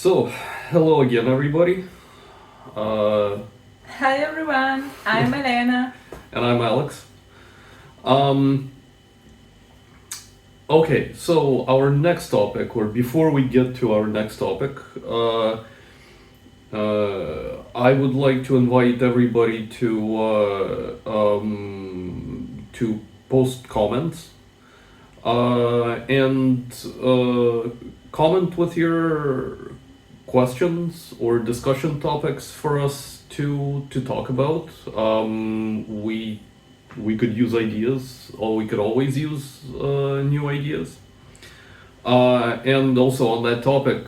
So, hello again, everybody. Hi everyone, I'm Elena. And I'm Alex. Um, okay, so our next topic, or before we get to our next topic, I would like to invite everybody to post comments and comment with your questions or discussion topics for us to talk about. We could use ideas, or we could always use new ideas. And also on that topic,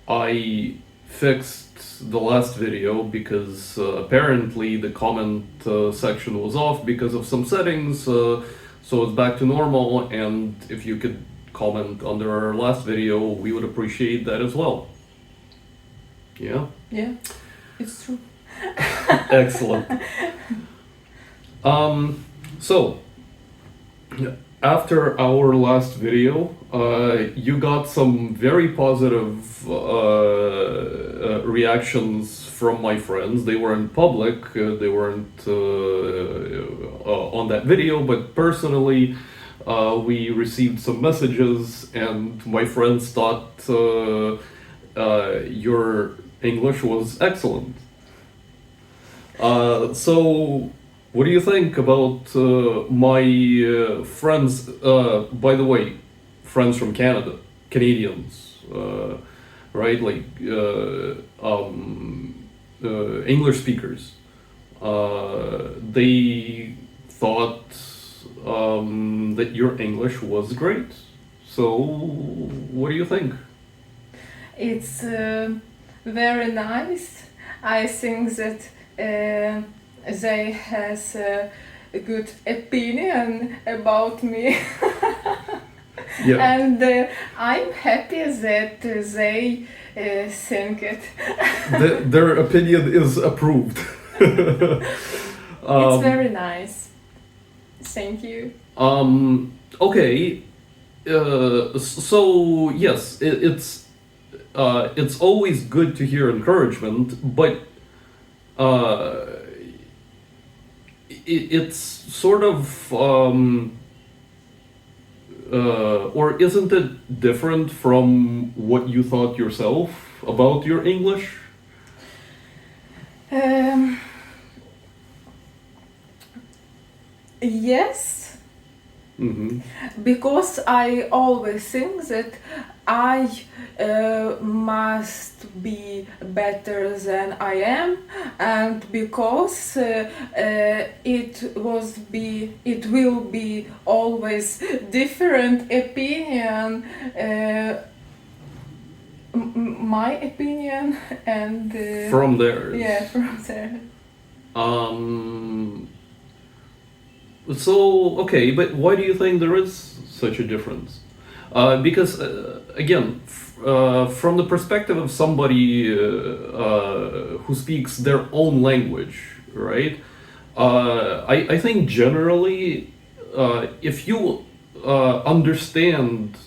I fixed the last video because apparently the comment section was off because of some settings. So it's back to normal, and if you could comment under our last video, we would appreciate that as well. Yeah? Yeah, it's true. Excellent. So, after our last video, you got some very positive reactions from my friends. They weren't public, they weren't on that video, but personally, we received some messages, and my friends thought your English was excellent. So, what do you think about my friends? By the way, friends from Canada, Canadians, right? Like English speakers. They thought that your English was great. So, what do you think? It's very nice. I think that they has a good opinion about me. Yeah. And I'm happy that they think it. Their opinion is approved. It's very nice. Thank you. Okay. So yes, it's always good to hear encouragement, but it's sort of or isn't it different from what you thought yourself about your English? Yes, Mm-hmm. because I always think that I must be better than I am, and because it will be always different opinion, my opinion, and From theirs. yeah, from there. Um. So, okay, but why do you think there is such a difference? Because, again, from the perspective of somebody who speaks their own language, right? I think generally, if you understand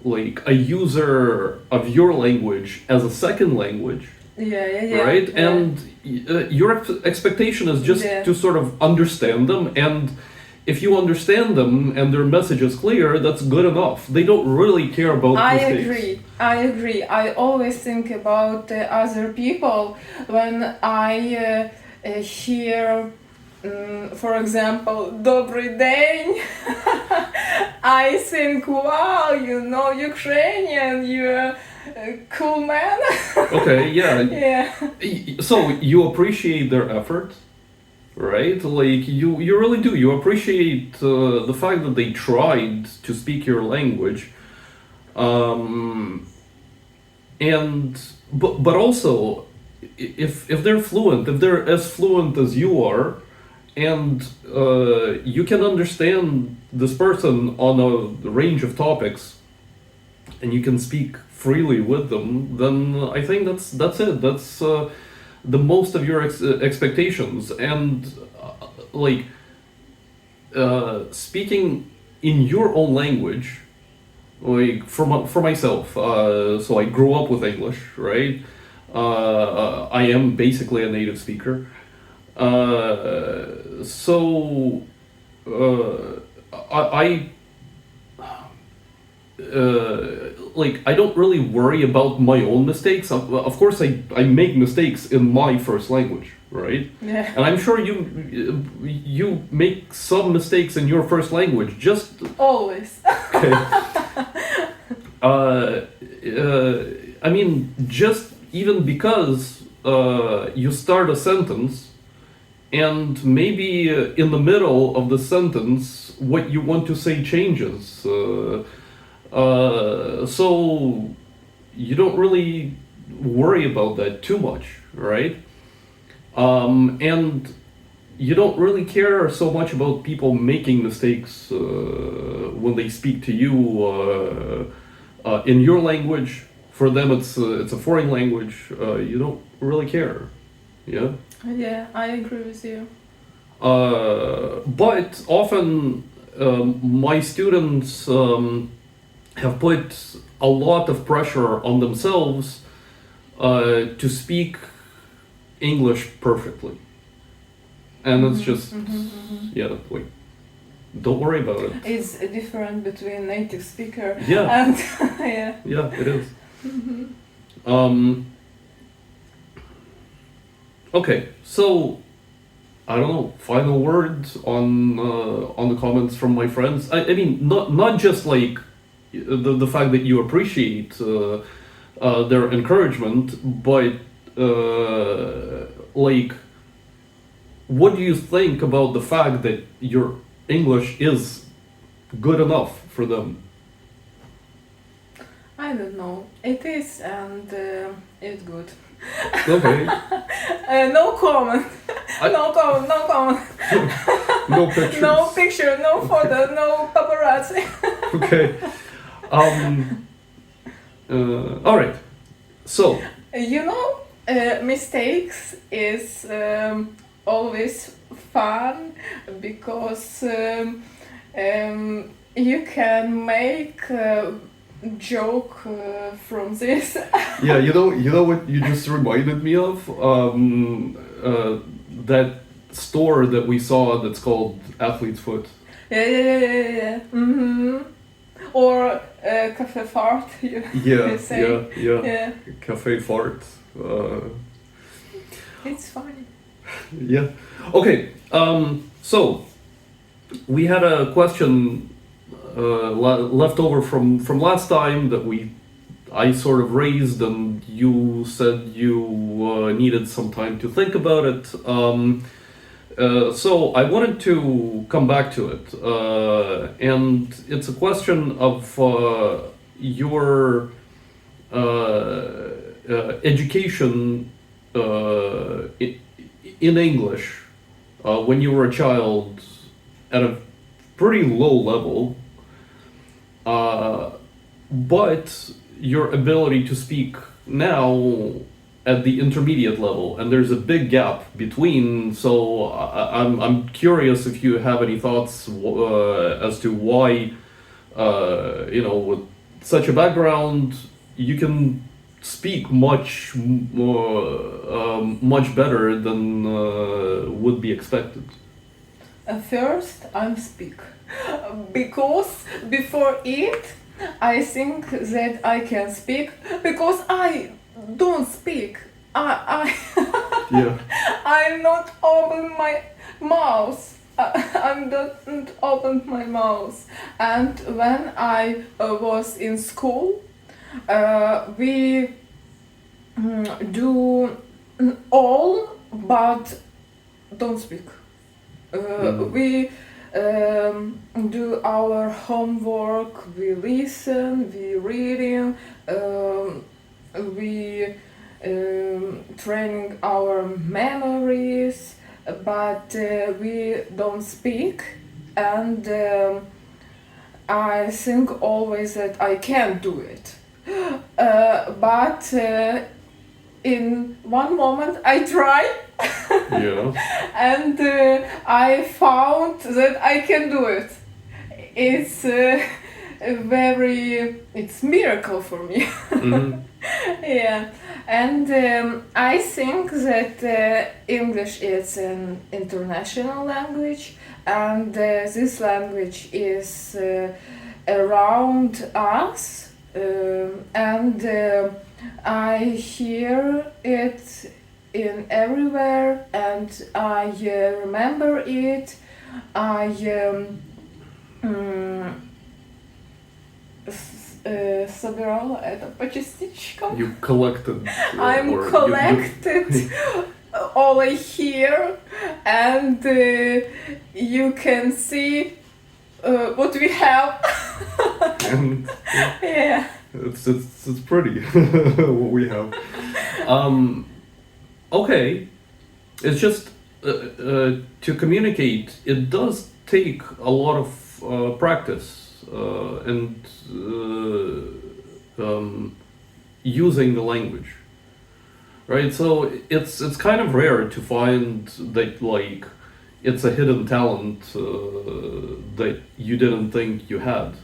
like a user of your language as a second language, Yeah. right? Yeah. And your expectation is just Yeah. to sort of understand them, and if you understand them and their message is clear, that's good enough. They don't really care about I mistakes. agree. I always think about other people when I hear, for example, Добрий день. I think, wow, you know Ukrainian, you're a cool man. Okay, yeah. Yeah. So you appreciate their effort, right? Like you really do. You appreciate the fact that they tried to speak your language. And but also, if they're fluent, if they're as fluent as you are, and you can understand this person on a range of topics, and you can speak freely with them, then I think that's it. That's the most of your expectations, and like, speaking in your own language, like for myself. So I grew up with English, right? I am basically a native speaker. So I like I don't really worry about my own mistakes. Of course, I make mistakes in my first language, right? Yeah. And I'm sure you make some mistakes in your first language. Just Always. okay. I mean, just even because you start a sentence and maybe in the middle of the sentence what you want to say changes. So you don't really worry about that too much, right? And you don't really care so much about people making mistakes when they speak to you in your language. For them, it's a foreign language. You don't really care, yeah. Yeah, I agree with you. But often my students have put a lot of pressure on themselves to speak English perfectly. And it's just, yeah, like, don't worry about it. It's different between native speaker Yeah. and yeah. Yeah, it is. Okay, so I don't know. Final words on the comments from my friends. I mean, not just like the fact that you appreciate their encouragement, but like, what do you think about the fact that your English is good enough for them? I don't know. It is, and it's good. Okay. No comment. I- No comment. No comment. No pictures. No picture. No photo. No paparazzi. Okay. All right. So. You know, mistakes is always fun because you can make joke from this. Yeah, you know what you just reminded me of? That store that we saw that's called Athlete's Foot. Yeah. Mm-hmm. Or cafe fart. You say. Yeah. Cafe fart. It's funny. Yeah. Okay. So we had a question left over from last time that I sort of raised, and you said you needed some time to think about it. So I wanted to come back to it, and it's a question of your education in English when you were a child at a pretty low level, but your ability to speak now at the intermediate level, and there's a big gap between. So I'm curious if you have any thoughts as to why, with such a background, you can speak much better than would be expected. First, I'm speak because before it, I think that I can speak because I don't speak. Yeah. I'm not open my mouth. I don't open my mouth. And when I was in school, we do all but don't speak. We do our homework, we listen, we reading, we training our memories, but we don't speak. And I think always that I can do it. But in one moment I try. Yeah. And I found that I can do it. It's it's miracle for me. Mhm. Yeah, and I think that English is an international language, and this language is around us, and I hear it in everywhere, and I remember it. I собирала это по частичкам. You collected. I'm or collected all I hear, and you can see what we have. and Yeah. it's pretty what we have. Okay, it's just to communicate. It does take a lot of practice and using the language, right? So it's kind of rare to find that like it's a hidden talent that you didn't think you had,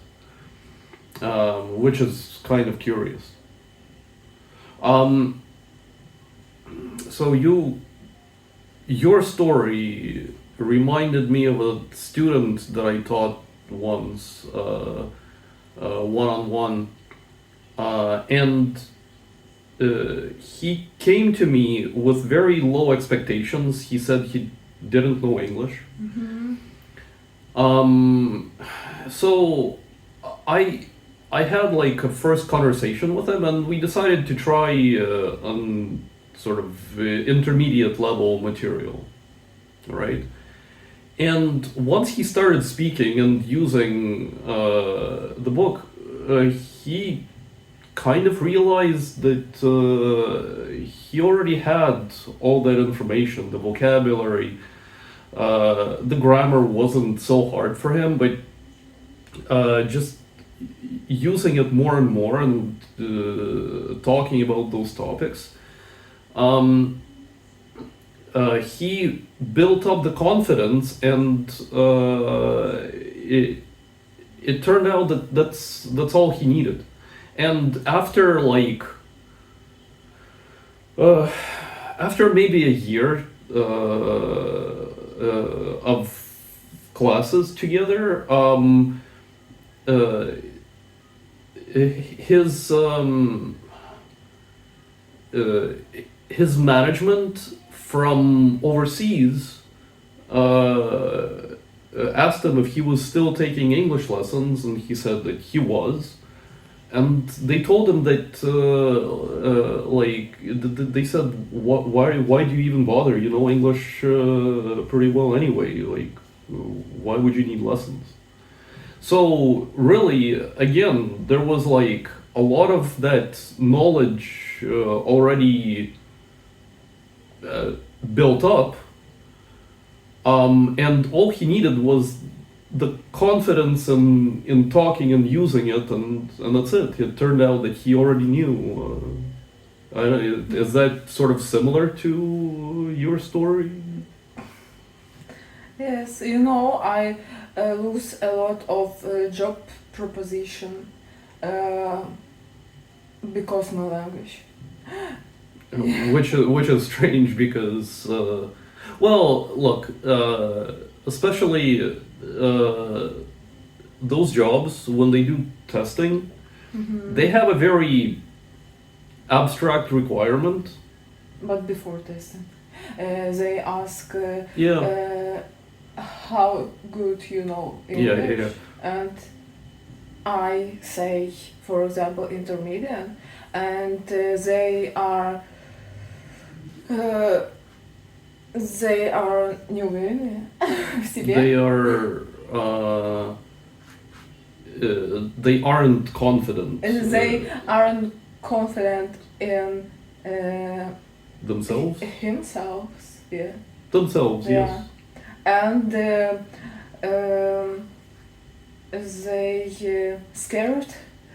which is kind of curious. So your story reminded me of a student that I taught once, one-on-one, and he came to me with very low expectations. He said he didn't know English. So I had like a first conversation with him, and we decided to try on sort of intermediate level material, right? And once he started speaking and using the book, he kind of realized that he already had all that information, the vocabulary. The grammar wasn't so hard for him, but just using it more and more and talking about those topics, he built up the confidence, and it turned out that that's all he needed. And after like after maybe a year of classes together, his management from overseas asked him if he was still taking English lessons, and he said that he was. And they told him that, they said, why do you even bother? You know English pretty well anyway. Like, why would you need lessons? So really, again, there was like a lot of that knowledge already built up, and all he needed was the confidence in talking and using it, and that's it. It turned out that he already knew. I don't know, is that sort of similar to your story? Yes, you know, I lose a lot of job proposition because my language. Which is strange because, well, look, especially those jobs, when they do testing, they have a very abstract requirement. But before testing, they ask Yeah. how good you know English. Yeah. And I say, for example, intermediate, and they are неуверенные в себе. They aren't confident. And they aren't confident in themselves. Himself, yeah. Themselves, Yeah. yes. And they scared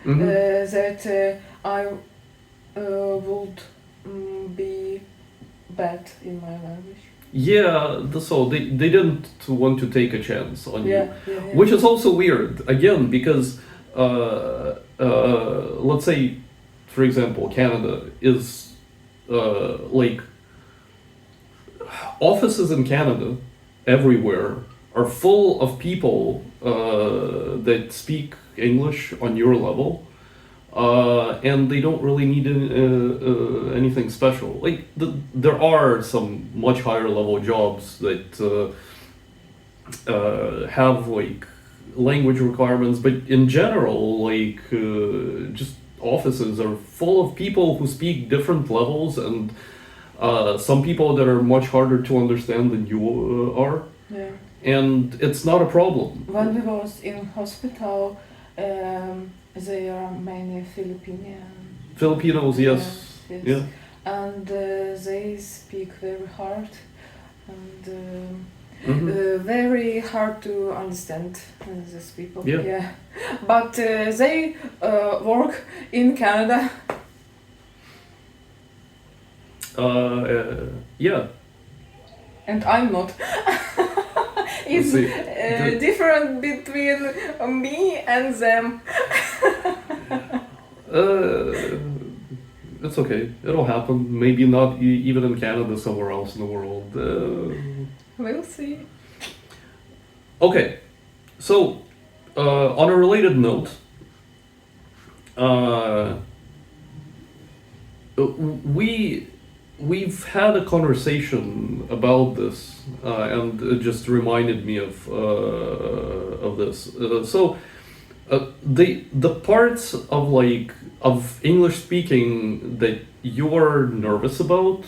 that I would be bad in my language. Yeah, so they didn't want to take a chance on you. Yeah. Which is also weird, again, because let's say, for example, Canada is like offices in Canada everywhere are full of people that speak English on your level, and they don't really need anything special. Like there are some much higher level jobs that have like language requirements, but in general, like just offices are full of people who speak different levels, and some people that are much harder to understand than you are, Yeah. and it's not a problem. When we was in hospital, there are many Filipinos, yes, yes, yeah. and they speak very hard and Mhm. very hard to understand these people. Yeah. But they work in Canada. Yeah. And I'm not. It's see. different between me and them. It's okay. It'll happen. Maybe not even in Canada, somewhere else in the world. We'll see. Okay, so on a related note, we've had a conversation about this, and it just reminded me of this. The parts of English speaking that you're nervous about,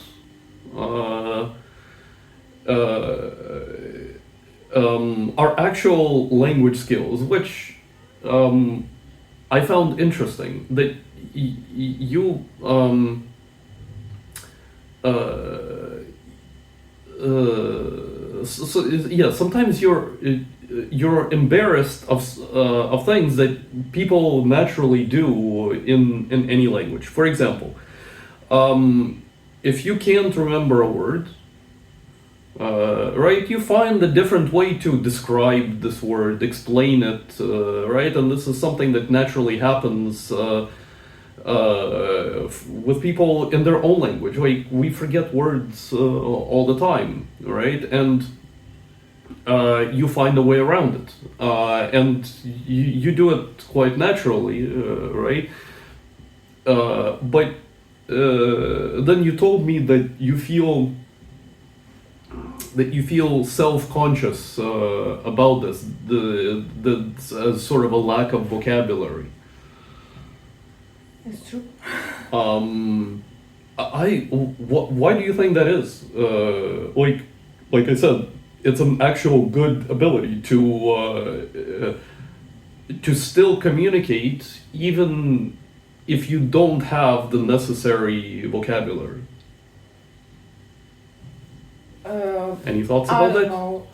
are actual language skills, which I found interesting. That you yeah, sometimes you're embarrassed of things that people naturally do in any language. For example, if you can't remember a word, right, you find a different way to describe this word, explain it, right, and this is something that naturally happens with people in their own language. Like we forget words all the time, right? And you find a way around it, and you do it quite naturally, right? But then you told me that you feel self-conscious about this, sort of a lack of vocabulary. It's true. Why do you think that is? Like I said, it's an actual good ability to still communicate even if you don't have the necessary vocabulary. Any thoughts I about don't that? know.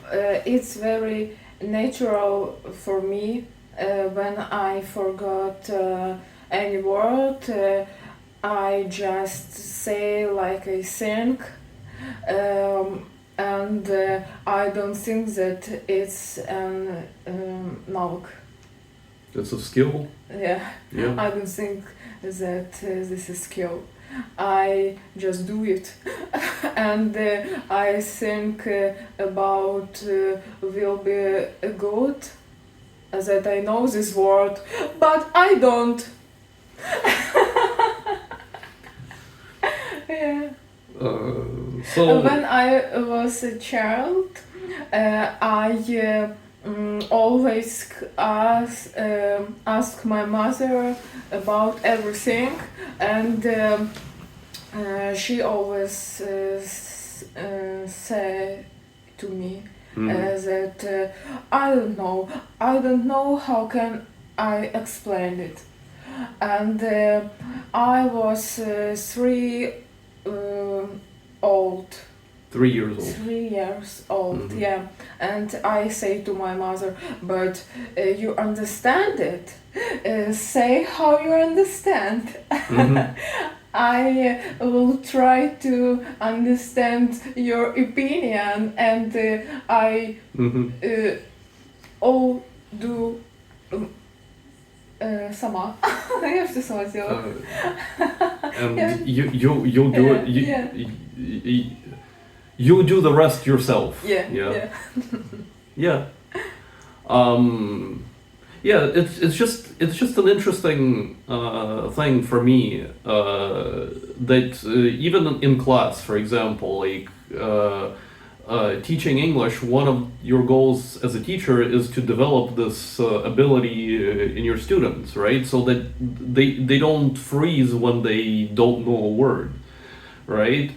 It's very natural for me when I forgot any word. I just say like I think, and I don't think that it's an knock. It's a skill. Yeah, Yeah. I don't think that this is skill. I just do it, and I think about will be good that I know this word, but I don't. Yeah. So When I was a child, I always ask my mother about everything, and she always say to me that I don't know how can I explain it, and I was 3 years old. 3 years old, Mhm. yeah. And I say to my mother, but you understand it. Say how you understand. Mhm. I will try to understand your opinion, and I Mhm. all do Сама. Я все сама сделала. And Yeah. you do it. Yeah. You do the rest yourself. Yeah. Yeah. Yeah. Yeah. Yeah, it's just an interesting thing for me that even in class, for example, like teaching English, one of your goals as a teacher is to develop this ability in your students, right? So that they don't freeze when they don't know a word, right?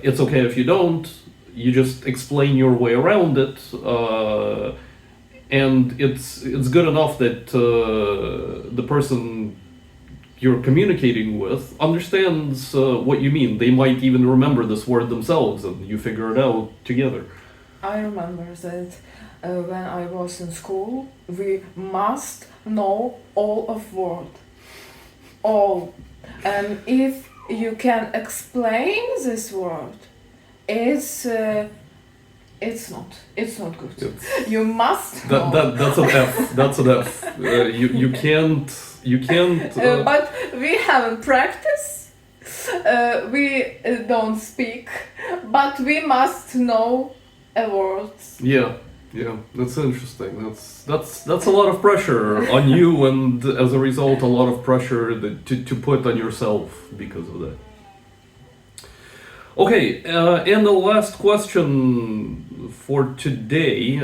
It's okay if you don't. You just explain your way around it. And it's good enough that the person you're communicating with understands what you mean. They might even remember this word themselves, and you figure it out together. I remember that when I was in school, we must know all of word, all, and if you can explain this word, it's not good. It's- You must know. that's an F. That's an F. You can't. But we haven't practice. We don't speak, but we must know a words. Yeah, that's interesting. That's a lot of pressure on you, and as a result, a lot of pressure to put on yourself because of that. Okay, and the last question for today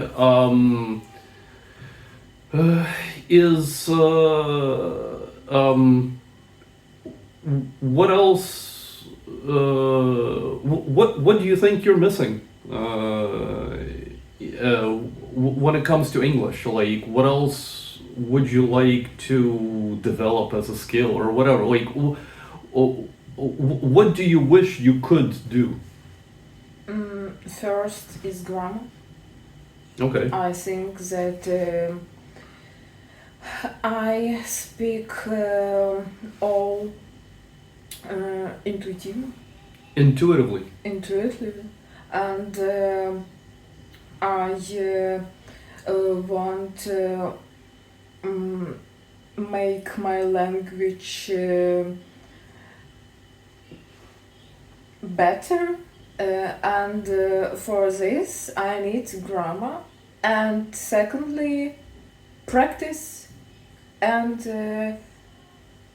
is what else? What do you think you're missing when it comes to English? Like, what else would you like to develop as a skill or whatever? Like, what do you wish you could do? First is grammar. Okay. I think that I speak all Intuitively. intuitively, and I want to make my language better, and for this I need grammar, and secondly practice and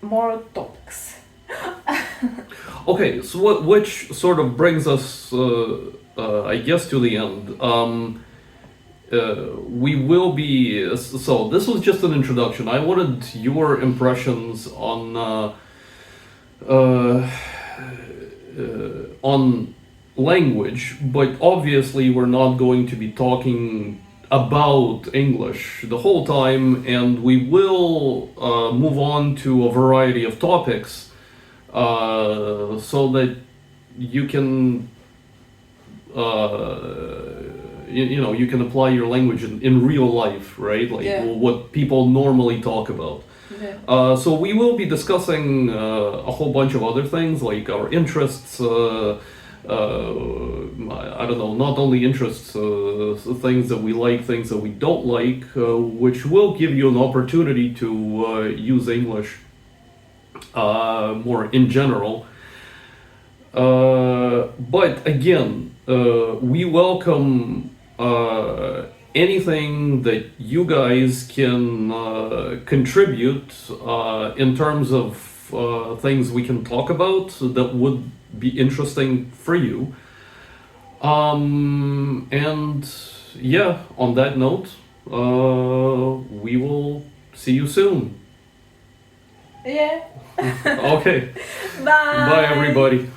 more topics. Okay, so which sort of brings us, I guess, to the end. We will be. So this was just an introduction. I wanted your impressions on language, but obviously we're not going to be talking about English the whole time, and we will move on to a variety of topics so that you can you can apply your language in real life, right? Like Yeah. what people normally talk about. Yeah. So we will be discussing a whole bunch of other things like our interests. I don't know, not only interests, things that we like, things that we don't like, which will give you an opportunity to use English more in general. But again, we welcome anything that you guys can contribute in terms of things we can talk about that would be interesting for you. And yeah, on that note, we will see you soon. Yeah. Okay, Bye. bye everybody.